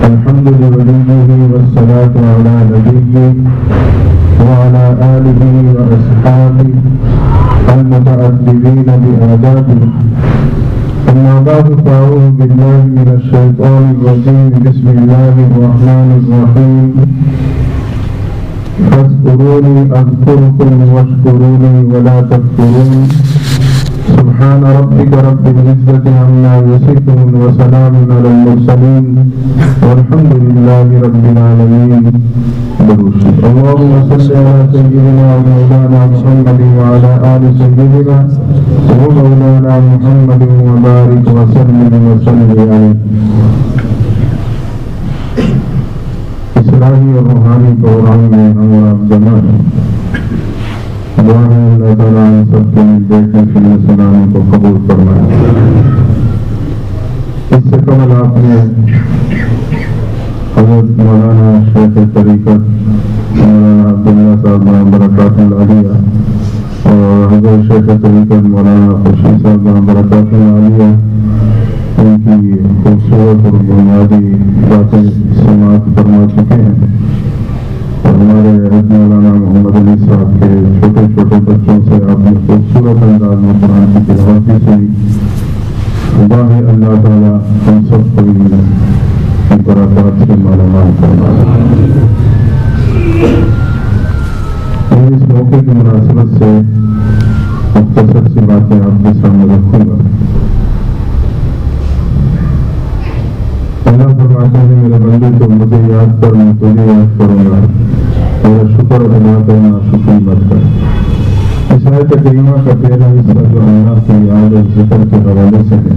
الحمد لله والصلاة على نبيه وعلى آله وأصحابه المتأدبين بآدابه. أما بعد فأعوذ بالله من الشيطان الرجيم. بسم الله الرحمن الرحيم. فاذكروني أذكركم واشكروني ولا تكفرون. سبحان ربك رب العزة عما يصفون وسلام على المرسلين والحمد لله رب العالمين. اللهم صل على سيدنا ومولانا محمد وعلى آل سيدنا ومولانا محمد وبارك وسلم عليه. اسلامی اور روحانی پروگرام میں ہم آپ جمع ہیں. دعا ہے اللہ تعالیٰ ہم سب کے بیٹھنے کے لیے سلاموں کو قبول فرمائے. اس سے قبل آپ نے حضرت مولانا شیخ طریقت مولانا عبداللہ صاحب برکات العالیہ اور حضرت شیخ طریقت مولانا خورشید صاحب برکات العالیہ ان کی خوبصورت اور بنیادی باتیں سماعت فرما چکے ہیں. اور ہمارے حضرت مولانا محمد علی صاحب کے چھوٹے چھوٹے بچوں سے آپ نے خوبصورت انداز میں قرآن کی تلاوت بھی سنی. خدا ہے اللہ تعالیٰ ہم سب کو برکات سے مالا مال فرمائے. میں اس موقع کی مناسبت سے مختصر سی باتیں آپ کے سامنے رکھوں گا. اللہ فرماتے ہیں میرے بندے تو مجھے یاد کر میں تجھے یاد کروں گا. میرا شکر ادا کرنا شکر مت کر. اس آیت کریمہ کا پہلا حصہ جو اللہ کی یاد اور ذکر کے حوالے سے ہے.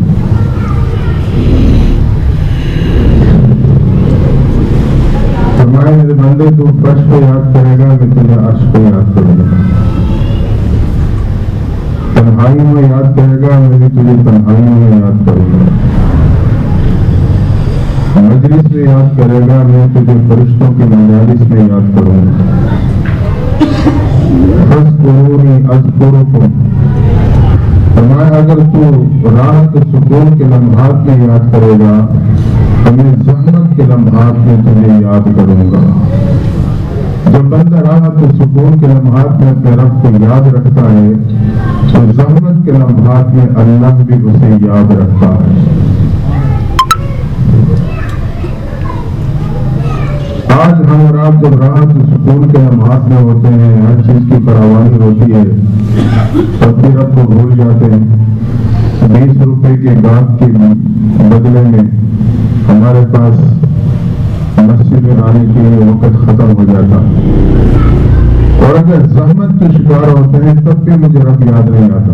فرمایا میرے بندے تو فرش کو یاد کرے گا میں تجھے عرش کو یاد کروں گا. تنہائیوں میں یاد کرے گا میں بھی تجھے تنہائیوں میں یاد کروں گا. مجلس میں یاد کرے گا میں تجھے فرشتوں کی مجالس میں یاد کروں گا. فاذکرونی اذکرکم. فرمایا اگر تو راحت سکون کے لمحات میں یاد کرے گا تو میں زحمت کے لمحات میں تجھے یاد کروں گا. جب بندہ راحت سکون کے لمحات میں اپنے رب کو یاد رکھتا ہے تو زحمت کے لمحات میں اللہ بھی اسے یاد رکھتا ہے. آج ہم اور آپ جب راحت سکون کے لمحات میں ہوتے ہیں ہر چیز کی فراوانی ہوتی ہے تب بھی رب کو بھول جاتے ہیں. 20 روپے کے گاہک کے بدلے میں ہمارے پاس مسجد میں آنے کے لیے وقت ختم ہو جاتا. اور اگر زحمت کے شکار ہوتے ہیں تب بھی مجھے رب یاد نہیں آتا.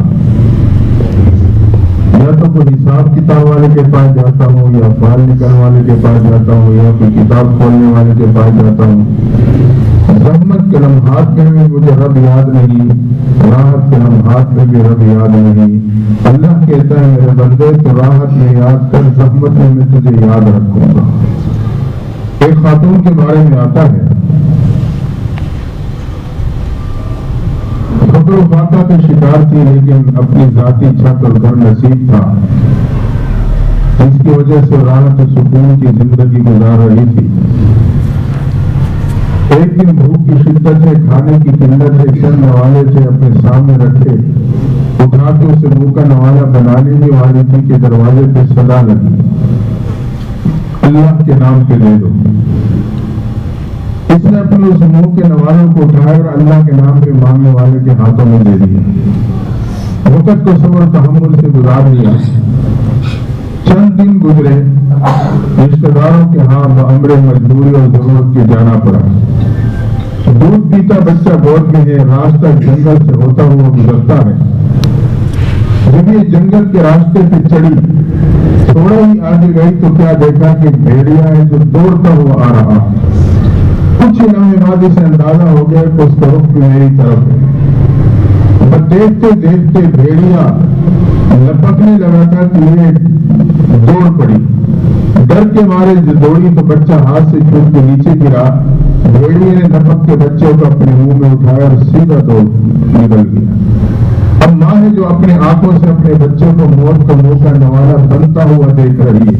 یا تو کوئی حساب کتاب والے کے پاس جاتا ہوں یا فائل نکالنے والے کے پاس جاتا ہوں یا کوئی کتاب کھولنے والے کے پاس جاتا ہوں. زحمت کے لمحات میں بھی مجھے رب یاد نہیں, راحت کے لمحات میں بھی رب یاد نہیں. اللہ کہتا ہے میرے بندے تو راحت میں یاد کر زحمت میں تجھے یاد رکھوں گا. ایک خاتون کے بارے میں آتا ہے فقر و فاقہ کے شکار تھی لیکن اپنی ذاتی چھت اور گھر نصیب تھا جس کی وجہ سے راحت و سکون کی زندگی گزار رہی تھی. ایک دن بھوک کی شدت ہے, کھانے کی قلت ہے, چند نوالے سے اپنے سامنے رکھے اٹھا کے اسے منہ کا نوالا بنانے ہی والی تھی کہ دروازے پہ صدا لگی اللہ کے نام پہ دے دو. اس نے اپنے اس منہ کے نوالوں کو اٹھایا اور اللہ کے نام پہ مانگنے والے کے ہاتھوں میں دے دیا. وقت کو صبر و تحمل سے گزار لیا. چند دن گزرے, رشتہ داروں کے ہاں بامر مجبوری اور ضرورت کے جانا پڑا. دودھ پیتا بچہ گود میں ہے, راستہ جنگل سے ہوتا ہوا گزرتا ہے. جب یہ جنگل کے راستے پہ چڑھی تھوڑا ہی آگے گئی تو کیا دیکھا کہ بھیڑیا ہے جو دوڑتا ہوا آ رہا. کچھ ہی لمحے بعد اسے اندازہ ہو گیا کہ اس کا رخ میری طرف ہے. پر دیکھتے دیکھتے بھیڑیا لپکنے لگا تھا کہ یہ دوڑ پڑی. ڈر کے مارے دوڑی تو بچہ ہاتھ سے چھوٹ کے نیچے گرا. بھیڑیے نے لپک کے بچے کو اپنے منہ میں اٹھایا اور سیدھا دوڑ نکل گیا. اب ماں ہے جو اپنے آنکھوں سے اپنے بچے کو موت کا منہ کا نوالا بنتا ہوا دیکھ رہی ہے.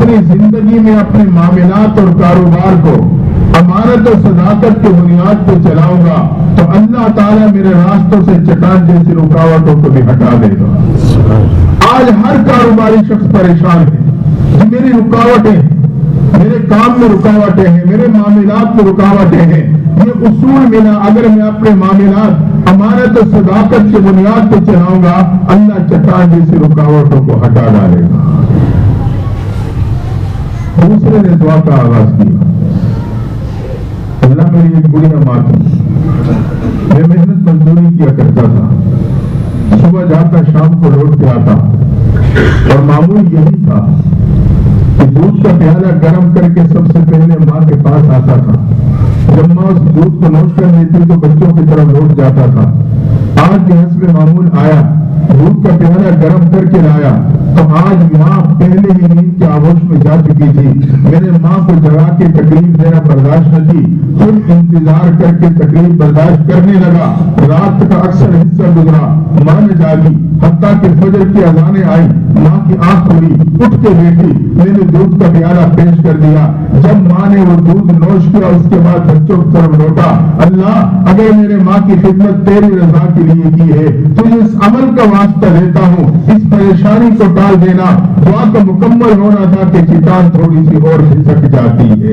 اپنی زندگی میں اپنے معاملات اور کاروبار کو امانت اور صداقت کی بنیاد پہ چلاؤں گا تو اللہ تعالیٰ میرے راستوں سے چٹان جیسی رکاوٹوں کو بھی ہٹا دے گا۔ آج ہر کاروباری شخص پریشان ہے کہ میری رکاوٹیں، میرے کام میں رکاوٹیں ہیں، میرے معاملات میں رکاوٹیں ہیں۔ یہ اصول ملا، اگر میں اپنے معاملات امانت اور صداقت کی بنیاد پہ چلاؤں گا اللہ چٹان جیسی رکاوٹوں کو ہٹا ڈالے گا۔ دوسرے نے دعا کا آغاز کیا، اللہ میری ایک گڑیا ماں تھی، میں محنت مزدوری کیا کرتا تھا، صبح جاتا شام کو لوٹ کے آتا اور معمول یہی تھا کہ دودھ کا پیالہ گرم کر کے سب سے پہلے ماں کے پاس آتا تھا۔ جب ماں اس دودھ کو نوش کر لیتی تو بچوں کی طرف لوٹ جاتا تھا۔ آج بھی حسب معمول آیا، دودھ کا پیالہ گرم کر کے لایا تو آج ماں پہلے ہی نیند کے آغوش میں جا چکی تھی۔ میرے ماں کو جگا کے تکلیف دینا برداشت نہ کی، خود انتظار کر کے تکلیف برداشت کرنے لگا۔ رات کا اکثر حصہ گزرا، ماں نے جاگی، حتیٰ کہ فجر کی اذانیں آئی، ماں کی آنکھ کھلی، اٹھ کے بیٹھی، میں نے دودھ کا پیالہ پیش کر دیا۔ جب ماں نے وہ دودھ نوش کیا اس کے بعد بچوں کی طرف لوٹا، اللہ اگر میرے ماں کی خدمت تیری رضا کے لیے کی ہے تو اس عمل کا واسطہ دیتا ہوں، اس پریشانی کو ٹال دینا۔ دعا کا مکمل ہونا تھا کہ چٹان تھوڑی سی اور کھسک جاتی ہے،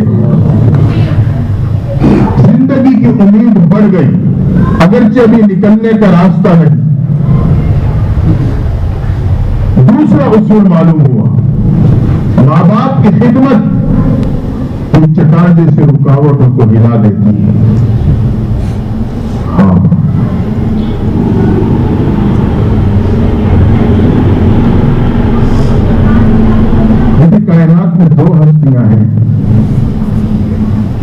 زندگی کی امید بڑھ گئی، اگرچہ ابھی نکلنے کا راستہ نہیں۔ دوسرا اصول معلوم ہوا، ماں باپ کی خدمت ان چٹان جیسے رکاوٹوں کو ہلا دیتی ہے۔ ہاں، کائنات میں دو ہستیاں ہیں،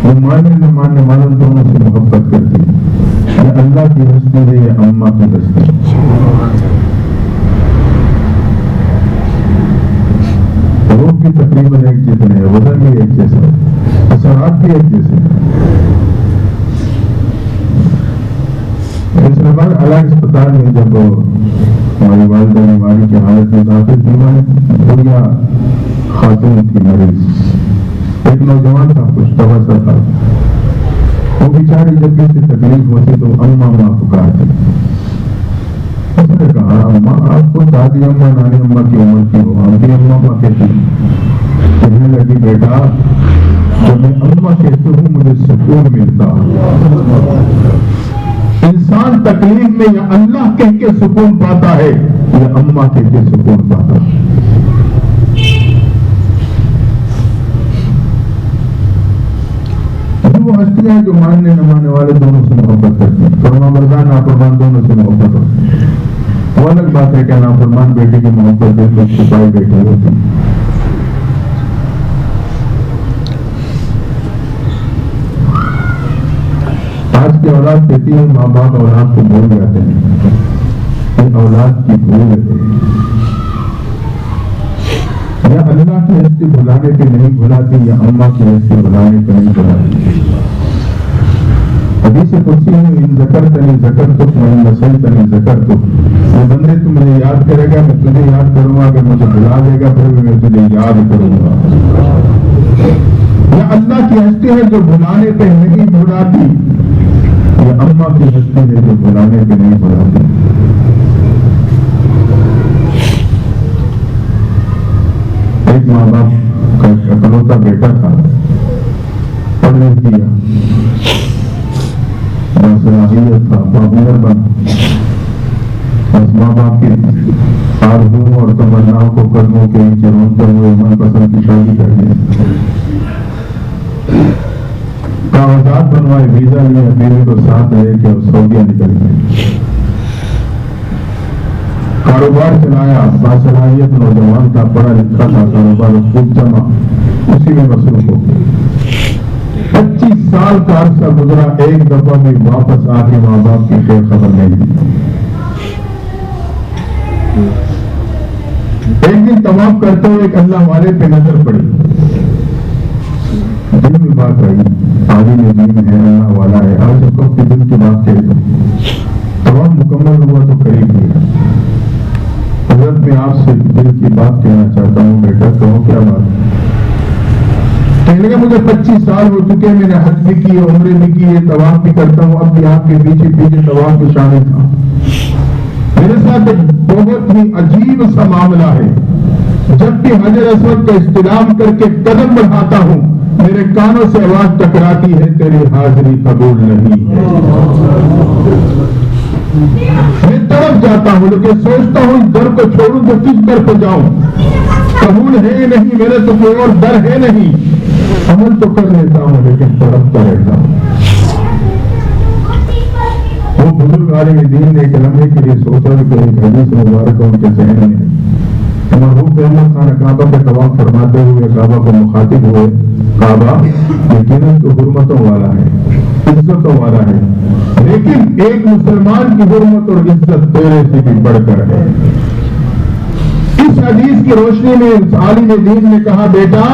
وہ ماننے نہ ماننے والوں دونوں سے محبت کرتی ہے، یہ اللہ کی ہستی ہے یا اماں کی ہستی۔ روح بھی تقریباً ایک جتنے ہیں، وزن بھی ایک جیسا ہے، اثرات بھی ایک جیسے ہیں۔ اسلام آباد الگ اسپتال میں جب ہماری والدہ بیماری کی حالت میں داخل تھی، بڑھیا خاتون تھی مریض، ایک نوجوان تھا، کچھ توسا تھا، وہ بیچاری جب بھی سے تکلیف ہوتی تو اماں اماں پکارتی۔ اس نے کہا اماں آپ کو دادی اماں نانی اماں کی عمر کی ہو، ہم بھی اماں اماں کہتی۔ کہنے لگی بیٹا جب میں اماں کہتی ہوں مجھے سکون ملتا، انسان تکلیف میں یا اللہ کہہ کے سکون پاتا ہے یا اماں کہہ کے سکون پاتا ہے۔ وہ ہستیاں جو ماننے نہ ماننے والے دونوں سے محبت کرتی ہیں، فرما بردار نافرمان دونوں سے محبت ہوتی ہے۔ وہ الگ بات ہے کہ نافرمان بیٹے کی محبت دل میں چھپائی بیٹھی ہوتی۔ آج کی اولاد کہتی ہے ماں باپ اولاد کو بھول جاتے ہیں، یہ اولاد کی بھول ہے، یا اللہ کی ہستی بھلانے پہ نہیں بھلاتی یا اماں کی ہستی بھلانے پہ نہیں بھلاتی۔ حدیث قدسی میں ان ذکرتنی ذکرتک وان نسیتنی ذکرتک، وہ بندے تو مجھے یاد کرے گا میں تجھے یاد کروں گا، اگر مجھے بھلا دے گا پھر بھی میں تجھے یاد کروں گا۔ یا اللہ کی ہستی ہے جو بھلانے پہ نہیں بھلاتی یا اماں کی ہستی ہے جو بھلانے پہ نہیں بھلاتی۔ ایک ماں باپ کا اکلوتا بیٹا تھا، پڑھ لکھ دیا، باصلاحیت تھا، باہنر بنا، بس ماں باپ کی آرزوؤں اور تمناؤں کو قدموں کے نیچے رونتے ہوئے من پسند کی شادی کر دی، کاغذات بنوائے، ویزا لیا، بیوی کو ساتھ لے کے سعودیہ نکل گئے، کاروبار چلایا، باصلاحیت نوجوان تھا، پڑھا لکھا تھا، کاروبار خوب جمع، اسی میں مصروف ہو گیا۔ 25 سال کا عرصہ گزرا، ایک دفعہ بھی واپس آ کے ماں باپ کی خیر خبر نہیں دی۔ ایک دن طواف کرتے ہوئے ایک اللہ والے پہ نظر پڑی، دل میں بات آئی، عالم دین ہے، اللہ والا ہے، آج کب کے دل کی بات کہہ دوں۔ طواف مکمل ہوا تو قریب گیا، حضرت میں آپ سے دل کی بات کہنا چاہتا ہوں، بیٹا کہو کیا بات؟ کہنے لگا مجھے 25 سال ہو چکے ہیں، میں نے حج بھی کی، عمرے بھی کیے، طواف بھی کرتا ہوں، اب بھی آپ کے پیچھے پیچھے طواف میں شامل تھا۔ میرے ساتھ ایک بہت ہی عجیب سا معاملہ ہے، جب بھی حجر اسود کا استلام کر کے قدم بڑھاتا ہوں میرے کانوں سے آواز ٹکراتی ہے، تیری حاضری قبول نہیں ہے۔ میں تڑپ جاتا ہوں، لیکن سوچتا ہوں اس در کو چھوڑوں تو کس در پہ جاؤں، قبول ہے نہیں، میرے تو کوئی اور در ہے نہیں۔ عمل تو کر لیتا ہوں لیکن تڑپتا رہتا ہوں۔ وہ بزرگ عالم دین نے ایک لمحے کے لیے سوچا کہ ایک حدیث مبارک ان کے ذہن میں ہے۔ مرحوم احمد خان کعبہ پہ طواف فرماتے ہوئے کعبہ کو مخاطب ہوئے، کعبہ یقیناً تو حرمتوں والا ہے، عزتوں والا ہے، لیکن ایک مسلمان کی حرمت اور عزت تیرے سے بھی بڑھ کر ہے۔ اس حدیث کی روشنی میں اس عالم دین نے کہا، بیٹا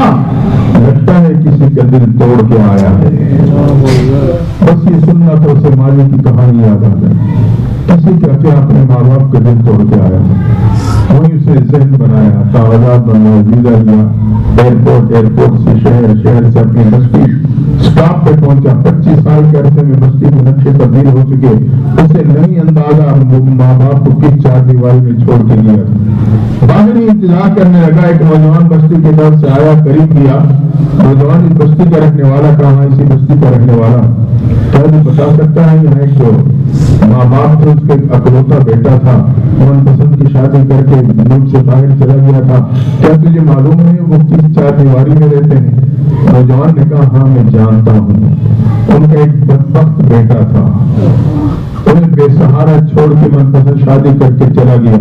لگتا ہے کسی کا دل توڑ کے آیا ہے۔ بس یہ سننا تو اسے ماضی کی کہانی یاد آ گئی، کسی کا کیا اپنے ماں باپ کا دل توڑ کے آیا ہے، وہیں اسے ذہن بنایا، کاغذات بنایا، ویزا لیا، ایئرپورٹ سے شہر سے اپنی بستی اسٹاپ پہ پہنچا۔ 25 سال کے عرصے میں بستی کے نقشے تبدیل ہو چکے، اسے نہیں اندازہ ماں باپ کو کس چار دیواری میں چھوڑ کے گیا تھا۔ باہر ہی انتظار کرنے لگا، ایک نوجوان بستی کی طرف سے آیا، قریب کیا۔ نوجوان اس بستی کا رہنے والا، کہاں اسی بستی کا رہنے والا، کیا جو بتا سکتا ہے یہاں ایک ماں باپ تھے، اس کا ایک اکلوتا بیٹا تھا، من پسند کی شادی کر کے ملک سے باہر چلا گیا تھا، کیا تجھے معلوم ہے وہ کس چار دیواری میں رہتے ہیں؟ نوجوان نے کہا ہاں میں جانتا ہوں، ان کا ایک بدبخت بیٹا تھا، انہیں بے سہارا چھوڑ کے من پسند شادی کر کے چلا گیا۔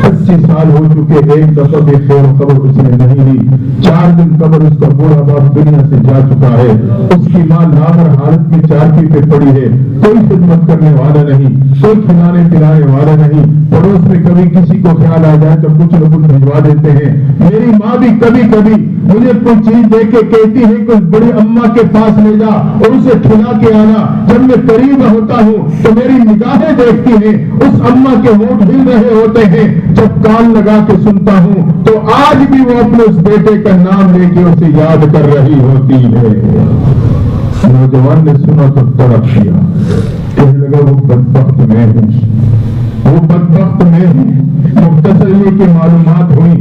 25 سال ہو چکے، ایک دفعہ بھی خیر خبر اس نے نہیں لی۔ 4 دن قبل اس کا بوڑھا باپ دنیا سے جا چکا ہے، اس کی ماں لاغر حالت میں چارپائی پہ پڑی ہے، کوئی خدمت کرنے والا نہیں، کوئی کھلانے پلانے والا نہیں، پڑوس میں کبھی کسی کو خیال آ جائے تو کچھ نہ کچھ بھجوا دیتے ہیں۔ میری ماں بھی کبھی کبھی مجھے کچھ چیز دے کے کہتی ہے کہ بڑی اماں کے پاس لے جا اور اسے کھلا کے آنا۔ جب میں قریب ہوتا ہوں تو میری نگاہیں دیکھتی ہیں، اس اماں کے ہونٹ ہل رہے ہوتے ہیں، جب کان لگا کے سنتا ہوں تو آج بھی وہ اپنے اس بیٹے کا نام لے کے اسے یاد کر رہی ہوتی ہے۔ نوجوان نے سنا تو تڑپ دیا، کہنے لگا وہ بدبخت میں ہوں، وہ بدبخت میں ہوں۔ مختصر یہ کہ معلومات ہوئی،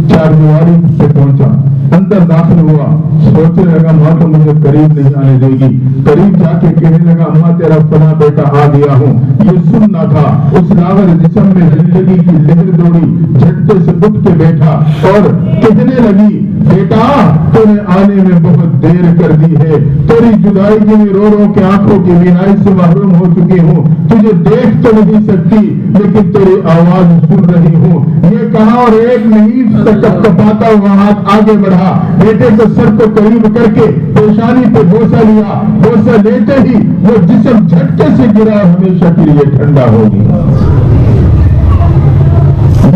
چار دیواری سے پہنچا، اندر داخل ہوا، سوچنے لگا ماں تو مجھے قریب نہیں آنے دے گی۔ قریب جا کے کہنے لگا اماں تیرا فلاں بیٹا آ گیا ہوں۔ یہ سننا تھا، اس لاغر جسم میں زندگی کی لہر دوڑی، جھٹکے سے اٹھ کے بیٹھا اور کہنے لگی بیٹا تو نے آنے میں بہت دیر کر دی ہے، تیری جدائی کی میں رو رو کے آنکھوں کی بینائی سے محروم ہو چکی ہوں، تجھے دیکھ تو نہیں سکتی لیکن تیری آواز سن رہی ہوں۔ یہ کہا اور ایک نہیں کپاتا ہوا ہاتھ آگے بڑھا، بیٹے کو سر کو قریب کر کے پیشانی پہ بوسہ لیا، بوسہ لیتے ہی وہ جسم جھٹکے سے گرا، ہمیشہ کے لیے ٹھنڈا ہو گیا۔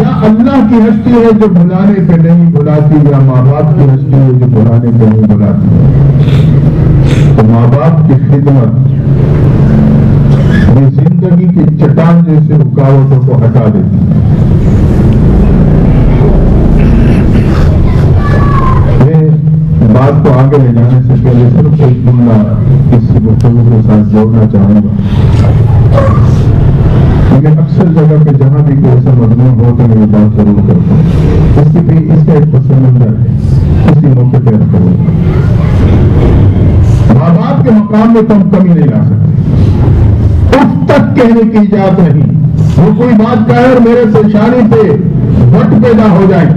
یا اللہ کی ہستی ہے جو بلانے پہ نہیں بلاتی، یا ماں باپ کی ہستی ہے جو بلانے پہ نہیں بلاتی۔ تو ماں باپ کی خدمت یہ زندگی کی چٹان جیسے رکاوٹوں کو ہٹا دیتی ہے۔ بات کو آگے لے جانے سے پہلے صرف ایک جملہ اس گفتگو کے ساتھ جوڑنا چاہوں گا۔ میں اکثر جگہ پہ جہاں بھی کوئی ایسا مضمون ہو تو میں یہ بات ضرور کرتا ہوں، اس کا ایک پس منظر ہے، اسی موقع پہ کروں گا۔ ماں باپ کے مقام میں تو ہم کمی نہیں لا سکتے، اف تک کہنے کی اجازت نہیں۔ وہ کوئی بات کہے اور میرے پیشانی پہ وٹ پیدا ہو جائے،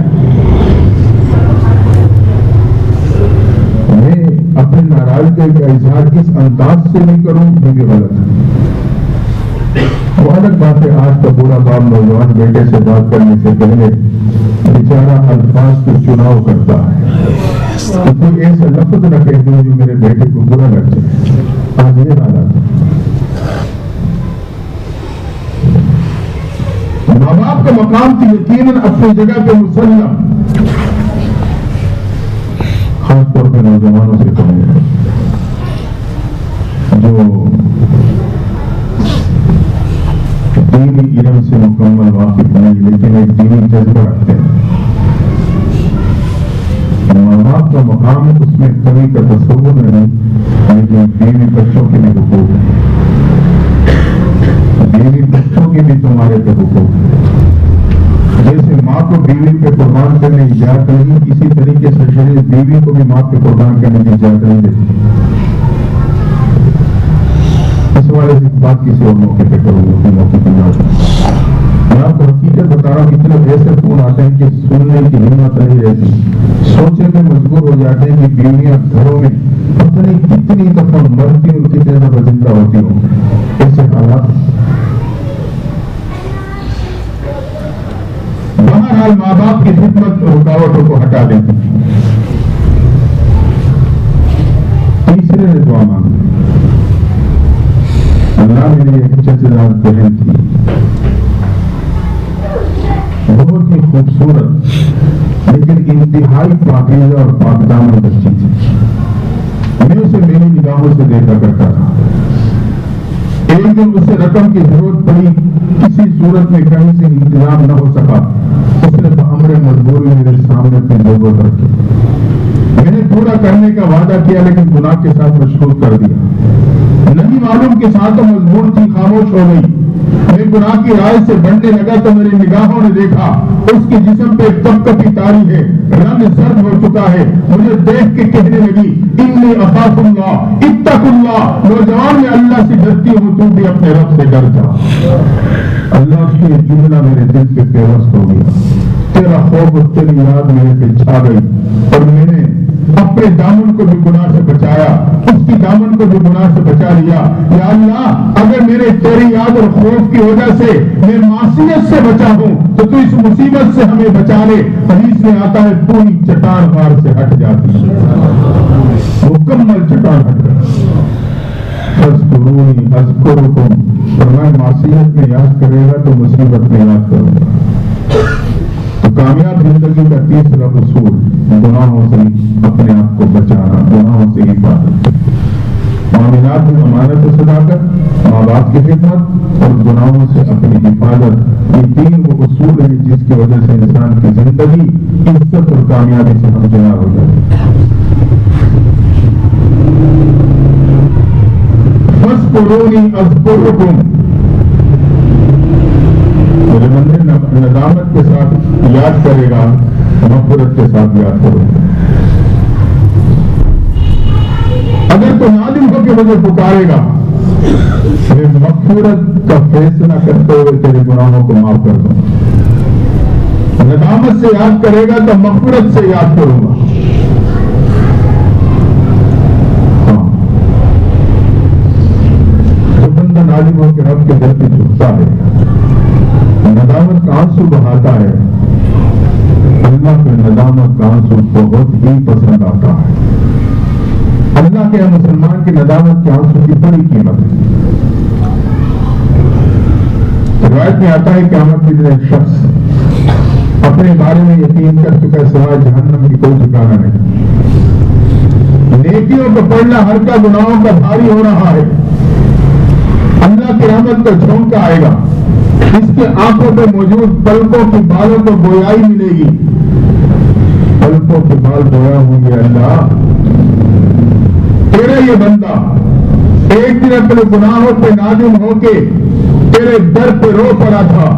میں اپنے ناراضگی کا اظہار اس انداز سے نہیں کروں، یہ بھی غلط ہے۔ وہ الگ بات ہے، آج کا بوڑھا باپ نوجوان بیٹے سے بات کرنے سے پہلے بیچارہ الفاظ کو چناؤ کرتا ہے کہ کوئی ایسا لفظ نہ کہہ دوں جو میرے بیٹے کو برا لگ جائے۔ آج یہ حالات ماں باپ کا مقام تو یقیناً اپنی جگہ پہ مسلم، خاص طور پہ نوجوانوں سے کہوں گا جو دینی علم سے مکمل واقف نہیں لیکن ایک دینی جذبہ رکھتے ہیں۔ باپ کا مقام اس میں کمی کا تصور نہیں، لیکن بیوی بچوں کے بھی حقوق ہیں، بیوی بچوں کے بھی تمہارے پہ حقوق ہیں۔ جیسے ماں کو بیوی پہ قربان کرنے کی اجازت نہیں، اسی طریقے سے شریعت بیوی کو بھی ماں پہ قربان کرنے کی اجازت نہیں دیتی۔ اس والے سے بات کسی اور موقع پہ کروں گا، موقع پہ جاؤں۔ میں آپ کو حقیقت بتا رہا ہوں، اتنے ایسے فون آتے ہیں کہ سننے کی ہمت نہیں رہتی، سوچنے میں مجبور ہو جاتے ہیں کہ بیویاں گھروں میں پتہ نہیں کتنی دفعہ مرتی اور کتنے دفعہ زندہ ہوتی ہوں۔ ایسے حالات بہرحال ماں باپ کی خدمت رکاوٹوں کو ہٹا دیتی۔ تیسرے نے دعا مانگی، اللہ میری ایک چچیزاد بہن تھی، بہت ہی خوبصورت لیکن انتہائی پاکیزہ اور پاکدامن بچی تھی۔ میں اسے میری نگاہوں سے دیکھا کرتا تھا۔ ایک دن اسے رقم کی ضرورت پڑی، کسی صورت میں کہیں سے انتظام نہ ہو سکا، اس نے بامر مجبوری میرے سامنے اپنی ضرورت رکھی۔ میں نے پورا کرنے کا وعدہ کیا لیکن گناہ کے ساتھ مشغول کر دیا۔ نہیں معلوم کے ساتھ تو مجبور تھی، خاموش ہو گئی۔ میں گناہ کی رائے سے بڑھنے لگا تو میری نگاہوں نے دیکھا اس کے جسم پہ کپ کپی تاری ہے، رنگ زرد ہو چکا ہے۔ مجھے دیکھ کے کہنے لگی، انی اخاف اللہ اتق اللہ، نوجوان میں اللہ سے ڈرتی ہوں، تو بھی اپنے رب سے ڈر جا۔ اللہ کی جملہ میرے دل پہ پیوست ہو گیا، تیرا خوف اور تیری یاد میرے پہ چھا گئی، اور میں نے اپنے دامن کو بھی گناہ سے بچایا، اس کی دامن کو بھی گناہ سے بچا لیا۔ یا اللہ، اگر میرے تیری یاد اور خوف کی وجہ سے میں معصیت سے بچا ہوں تو تو اس مصیبت سے ہمیں بچا لے۔ حدیث میں آتا ہے پوری چٹان پار سے ہٹ جاتی ہے، مکمل چٹان ہٹ جاتی ہے۔ فاذکرونی اذکرکم، فرمایا معصیت میں یاد کرے گا تو مصیبت میں یاد کروں گا۔ تو کامیاب زندگی کا تیسرا اصول گناہوں سے اپنے آپ کو بچانا، گناہوں سے حفاظت۔ معاملات میں امانت و صداقت، ماں باپ کی خدمت اور گناہوں سے اپنی حفاظت، یہ تین وہ اصول ہیں جس کی وجہ سے انسان کی زندگی عزت اور کامیابی سے ہمکنار ہو جائے۔ فاذکرونی اذکرکم، میرے بندے ندامت کے ساتھ یاد کرے گا، مغفرت کے ساتھ یاد کرو گا۔ اگر تو نادم ہو کے مجھے پکارے گا، میں مغفرت کا فیصلہ کرتے ہوئے تیرے گناہوں کو معاف کر دوں گا۔ ندامت سے یاد کرے گا تو مغفرت سے یاد کروں گا۔ ہاں، جو بندہ نادم ہو کے رب کے در پہ جھکتا ہے، ندامت کا آنسو بہاتا ہے، اللہ کے ندامت کا آنسو بہت ہی پسند آتا ہے۔ اللہ کے مسلمان کی ندامت کے آنسو کی بڑی قیمت ہے۔ روایت میں آتا ہے کہ قیامت کے دن ایک شخص اپنے بارے میں یقین کر چکا ہے سوائے جہنم کی کوئی ٹھکانہ نہیں، نیکیوں کو پڑھنا ہر کا گناہوں کا بھاری ہو رہا ہے، اللہ کی رحمت کا جھونکا آئے گا، اس کے آنکھوں پہ موجود پلکوں کی بالوں کو گویائی ملے گی، پلکوں کے بال گویا ہوں گے۔ اللہ، تیرا یہ بندہ ایک دن اپنے گناہوں پہ نادم ہو کے تیرے در پہ رو پڑا تھا،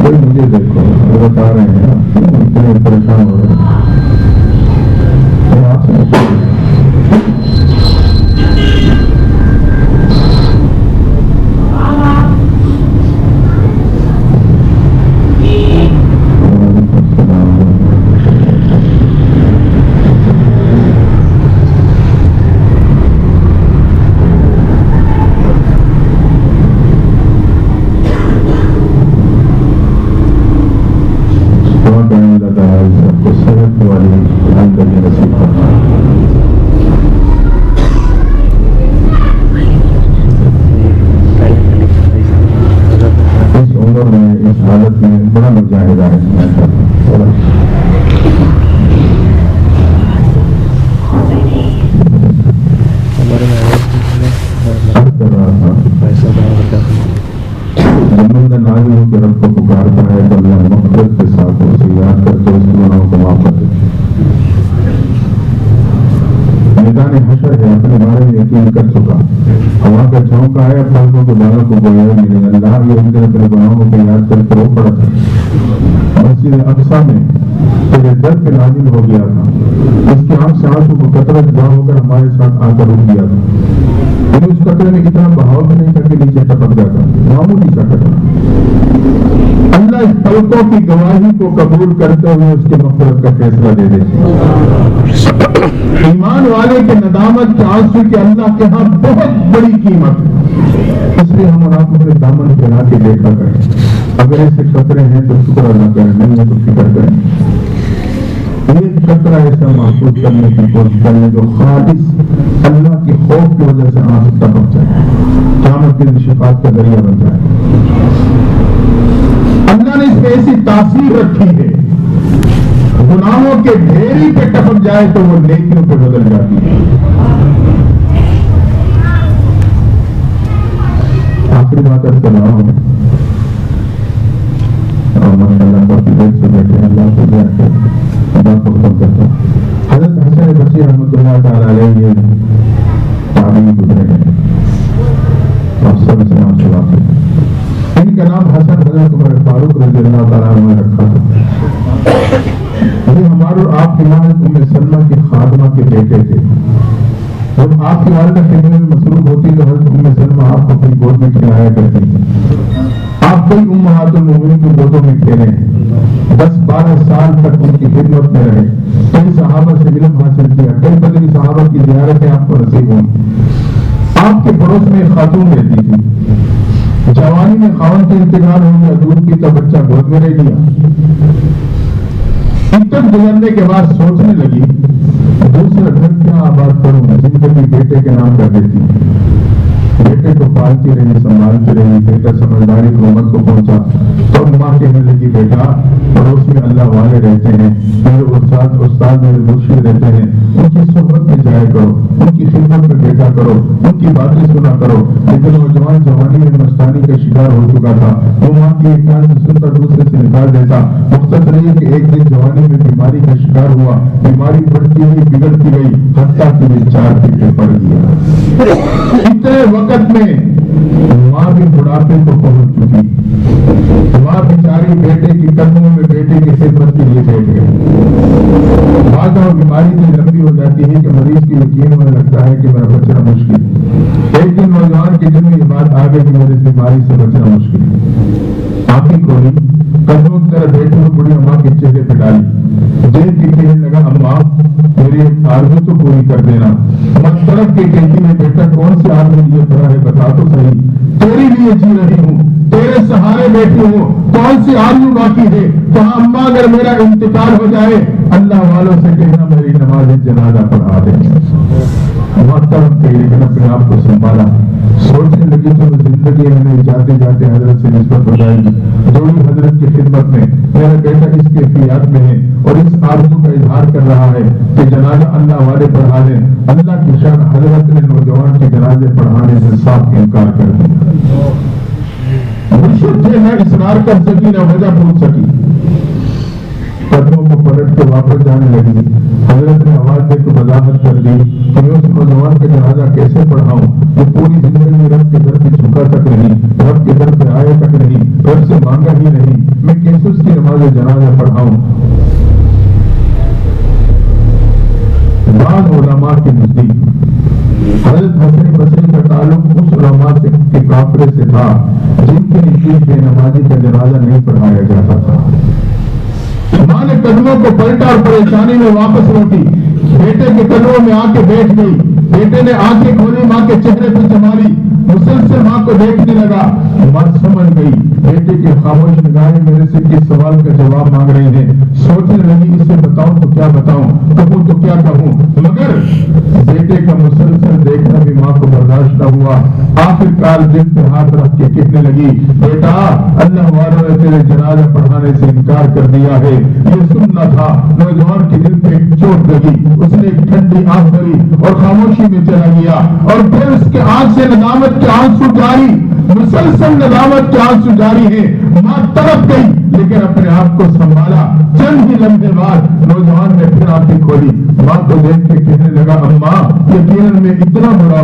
کوئی مجھے دیکھو، وہ بتا رہے ہیں اتنے پریشان ہو رہے ہیں۔ آپ سے رب کو پکارتا ہے تو اللہ مغفرت کے ساتھ اسے یاد کرتے اس گناہوں کو معاف کر دیتے۔ میدان حشر ہے، اپنے بارے میں یقین کر چکا، ہوا کا جھونکا ہے، پلکوں کے بالوں کو گویا ملے گا۔ اللہ یہ اندر اپنے گناہوں کو یاد کر کے رو پڑا تھا، مسجد اقصی میں تیرے در پہ نازل ہو گیا تھا، اس کی آنکھ سے آنسو کو قطرہ جدا ہو کر ہمارے ساتھ آ کر رک گیا تھا، لیکن اس قطرے میں اتنا بہاؤ بھی نہیں تھا کہ نیچے ٹپک جاتا، معمولی سا قطرہ۔ اللہ اس پلکوں کی گواہی کو قبول کرتے ہوئے اس کے مغفرت کا فیصلہ دے دیتے۔ ایمان والے کے ندامت کے آنسو کی اللہ کے ہاں بہت بڑی قیمت ہے، اس لیے ہم اور آپ اپنے دامن پھیلا کے دیکھا کریں، اگر ایسے قطرے ہیں تو شکر ادا کریں، نہیں ہے تو فکر کریں۔ ایک قطرہ ایسا محسوس کرنے کی کوشش کریں جو خالص اللہ کے خوف کی وجہ سے آنسو ٹپک جائے، قیامت کے دن شفاعت کا ذریعہ بن جائے۔ اللہ نے اس پہ ایسی تاثیر رکھی ہے، گناہوں کے ڈھیری پہ ٹپک جائے تو وہ نیکیوں پہ بدل جاتی ہے۔ آخری بات کر رہا ہوں، اور ماشاءاللہ کافی دیر سے بیٹھے، اللہ کو دیا کہ بات کو ختم کرتا ہوں۔ حضرت حسن بصری رحمۃ اللہ تعالیٰ علیہ یہ تعبیر گزرے ہیں، آپ سب سے نام سے واقف ہیں۔ ان کا نام حسن حضرت عمر فاروق رضی اللہ تعالیٰ عنہ نے رکھا تھا۔ یہ ہمارے اور آپ کی ماں ام سلمہ کی خادمہ کے بیٹے تھے۔ جب آپ کی والدہ خدمت میں مصروف ہوتی تو حضرت ام سلمہ آپ کو اپنی گود میں کھلایا کرتی تھی۔ آپ کئی امہات المومنین کی گودوں میں کھیلے ہیں، 10-12 سال تک ان کی خدمت میں رہے، کئی صحابہ سے علم حاصل کیا، کئی بدری صحابہ کی زیارتیں آپ کو نصیب ہوئی۔ آپ کے پڑوس میں ایک خاتون رہتی تھی، جوانی میں خاوند کا انتقال ہو گیا، دودھ پیتا بچہ گود میں رہ گیا۔ تک گزرنے کے بعد سوچنے لگی دوسرا گھر کیا آباد کروں، زندگی بیٹے کے نام کر دیتی، بیٹے کو پالتی رہی، سنبھالتی رہی، بیٹا سمجھداری کی عمر کو پہنچا تو ماں کہنے لگی بیٹا پڑوس میں اللہ والے رہتے ہیں، میرے استاد میرے مرشد رہتے ہیں، ان کی صحبت میں جایا کرو، ان کی خدمت میں بیٹھا کرو، ان کی باتیں سنا کرو۔ لیکن نوجوان جوانی میں مستانی کا شکار ہو چکا تھا، وہ ماں کی ایک کان سے سن کر دوسرے سے نکال دیتا۔ مختصر یہ کہ ایک دن جوانی میں بیماری کا شکار ہوا، بیماری بڑھتی ہوئی بگڑتی گئی، حتیٰ کہ یہ 4 پیٹے پڑ گیا۔ اتنے وقت میں ماں بھی بڑھاپے کو پہنچ چکی، ماں بیچاری بیٹے کی قدموں میں بیٹے کی خدمت کے لیے بیٹھ گئی۔ بعض اور بیماری اتنی لمبی ہو جاتی ہے کہ مریض کی یقین ہونے لگتا ہے کہ میرا بچنا مشکل۔ ایک دن نوجوان کے دل میں یہ بات آ گئی کہ میرے اس بیماری سے بچنا مشکل۔ آنکھیں کھولی، قدموں کی طرح بیٹھے ہوئے بڑی اماں کے چہرے پہ ڈالی، دیکھ کے کہنے لگا اماں میری ایک آرزو تو پوری کر دینا۔ مطلب کے کہتی ہے بیٹا کون سی آرزو لیے پڑا ہے بتا تو صحیح، تیرے لیے جی رہی ہوں، تیرے سہارے بیٹھی ہوں، کون سی آرزو باقی ہے؟ کہا اماں اگر میرا انتقال ہو جائے اللہ والوں سے کہنا میری نماز جنازہ پڑھا دیں۔ محترم کہی لیکن اپنے آپ کو سنبھالا، سوچنے لگی تو زندگی میں جاتے جاتے حضرت سے نسبت ہو جائے گی، دوڑی حضرت کی خدمت میں، میرا بیٹا اس کیفیات میں ہے اور اس آرزو کا اظہار کر رہا ہے کہ جنازہ اللہ والے پڑھا دیں۔ اللہ کی شان حضرت نے نوجوان کے جنازے پڑھانے سے صاف انکار کر دیا۔ مرشد تھے، نہ اصرار کر سکی نہ وجہ پوچھ سکی، قدموں کو پلٹ کے واپس جانے لگی۔ حضرت نے آواز دے کے وضاحت کر دی کہ میں اس نوجوان کا جنازہ کیسے پڑھاؤں جو پوری زندگی رب کے در پہ جھکا تک نہیں، رب کے در پہ آئے تک نہیں، رب سے مانگا ہی نہیں، میں کیسے اس کی نماز جنازہ پڑھاؤں؟ بعض علماء کے نزدیک حضرت حسن بصری کا تعلق اس علماء سے کے کافرے سے تھا جن کے نزدیک بے نمازی کا جنازہ نہیں پڑھایا جاتا تھا۔ ماں نے قدموں کو پلٹا اور پریشانی میں واپس لوٹی، بیٹے کے قدموں میں آ کے بیٹھ گئی، بیٹے نے آنکھیں کھولی، ماں کے چہرے پہ سنبھالی، مسلسل ماں کو دیکھنے لگا۔ ماں سمجھ گئی بیٹے کی خاموش نگاہیں میرے سے کس سوال کا جواب مانگ رہی ہیں، سوچنے لگی اسے بتاؤں تو کیا بتاؤں، کہوں تو کیا کہوں، مگر بیٹے کا مسلسل دیکھنا بھی ماں کو برداشت نہ ہوا۔ آخر کار دل پہ ہاتھ رکھ کے کہنے لگی بیٹا اللہ والوں نے تیرے جنازہ پڑھانے سے انکار کر دیا ہے، یہ سننا تھا۔ نوجوان کے دل پہ ایک چوٹ لگی، اس نے ایک ٹھنڈی آنکھ بھری اور خاموشی میں چلا گیا، اور پھر اس کے آنکھ سے ندامت کے آنسو جاری، مسلسل ندامت کے آنسو جاری ہے۔ ماں تڑپ گئی لیکن اپنے آپ کو سنبھالا. چند ہی لمحے بعد نوجوان نے پھر آنکھیں کھولی. ماں کو دیکھ کے کہنے لگا اماں یقیناً میں اتنا برا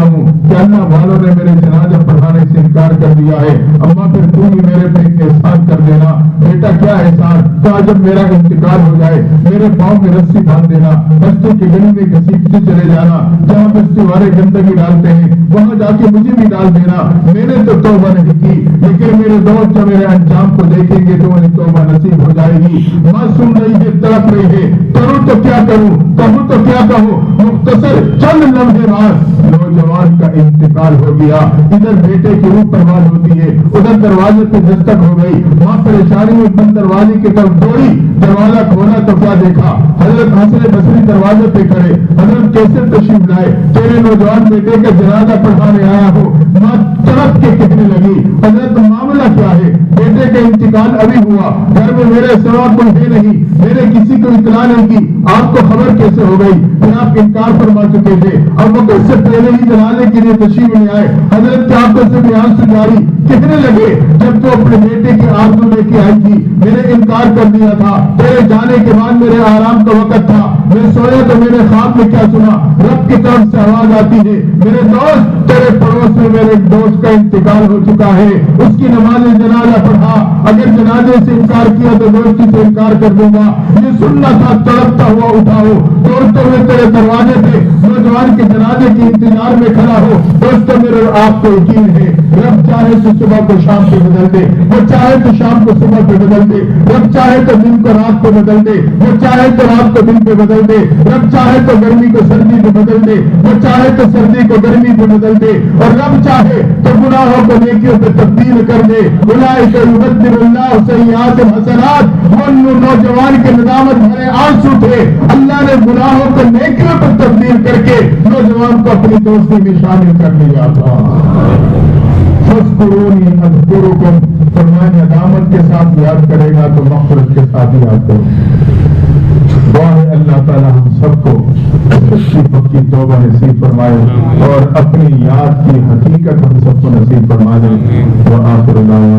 ہوں کہ اللہ والوں نے میرے جنازہ پڑھانے سے انکار کر دیا ہے. اماں پھر تم ہی میرے پہ ایک احسان کر دینا. بیٹا کیا احسان؟ کہا جب میرا انتقال ہو جائے میرے پاؤں میں رسی باندھ دینا, بستے کی گلی میں گھسیٹتے چلے جانا, جہاں بستے والے گندگی ڈالتے ہیں وہاں جا کے مجھے بھی ڈال دینا. میں نے تو توبہ نہیں کی لیکن میرے دوست جب میرے انجام کو دیکھیں گے تو انہیں توبہ نصیب ہو جائے گی. ماں سن رہی ہے, تڑپ رہی ہے, کروں تو کیا کروں, کہوں تو کیا کہوں. مختصر چند لمحے بعد نوجوان کا انتقال ہو گیا. ادھر بیٹے کی روح پروان ہوتی ہے, ادھر دروازے پہ دستک ہو گئی. ماں پریشانی میں بند دروازے کی طرف دوڑی. دروازہ کھولا تو کیا دیکھا؟ حضرت حسن بصری دروازے پہ کھڑے. حضرت کیسے تشریف لائے؟ تیرے نوجوان بیٹے کا جنازہ پڑھانے آیا ہو. ماں تڑپ کے کہنے لگی حضرت معاملہ کیا ہے؟ بیٹے کا انتقال ابھی ہوا, گھر میں میرے سوا کوئی ہے نہیں, میں نے کسی کو اطلاع نہیں کی. آپ کو خبر کیسے ہو گئی؟ پھر آپ انکار فرما چکے تھے. اب وہ اس سے پہلے ہی جنازے کے لیے تشریف لے آئے. حضرت کے آنکھوں سے بیان سجاری. کہنے لگے جب تو اپنے بیٹے کی آرزو لے کے آئی تھی میں نے انکار کر دیا تھا. تیرے جانے کے بعد میرے آرام کا وقت تھا, میں سویا تو میرے خواب میں کیا سنا؟ رب کی طرف سے آواز آتی ہے میرے دوست تیرے پڑوس میں میرے دوست کا انتقال ہو چکا ہے, اس کی نماز جنازہ پڑھا. اگر جنازے سے انکار کیا تو دوستی سے انکار کر دوں گا. یہ سننا تھا. تڑپتا ہوا اٹھاؤ, توڑتے ہوئے تیرے دروازے پہ نوجوان کے جنازے کے انتظار میں کھڑا ہو. دوستوں میرے آپ کو یقین ہے رب چاہے تو صبح کو شام پہ بدل دے, وہ چاہے تو شام کو صبح پہ بدل دے, رب چاہے تو دن کو رات پہ بدل دے, وہ چاہے تو رات کو دن پہ بدل دے, رب چاہے تو گرمی کو سردی پہ بدل دے, وہ چاہے تو سردی کو گرمی پہ بدل دے, اور رب چاہے تو گناہوں کو نیکیوں پہ تبدیل کر دے. اولئک یبدل اللہ سیئات حسنات. وہ نوجوان کے ندامت بھرے آنسو تھے, اللہ نے گناہوں کو نیکیوں پر تبدیل کر کے نوجوان کو اپنی دوستی میں شامل کر لیا تھا. فاذکرونی اذکرکم, فرمایا ندامت کے ساتھ یاد کرے گا تو مغفرت کے ساتھ یاد کرو. دعا ہے اللہ تعالیٰ ہم سب کو سچی پکی توبہ نصیب فرمائے اور اپنی یاد کی حقیقت ہم سب کو نصیب فرما دے. وآخر دعوانا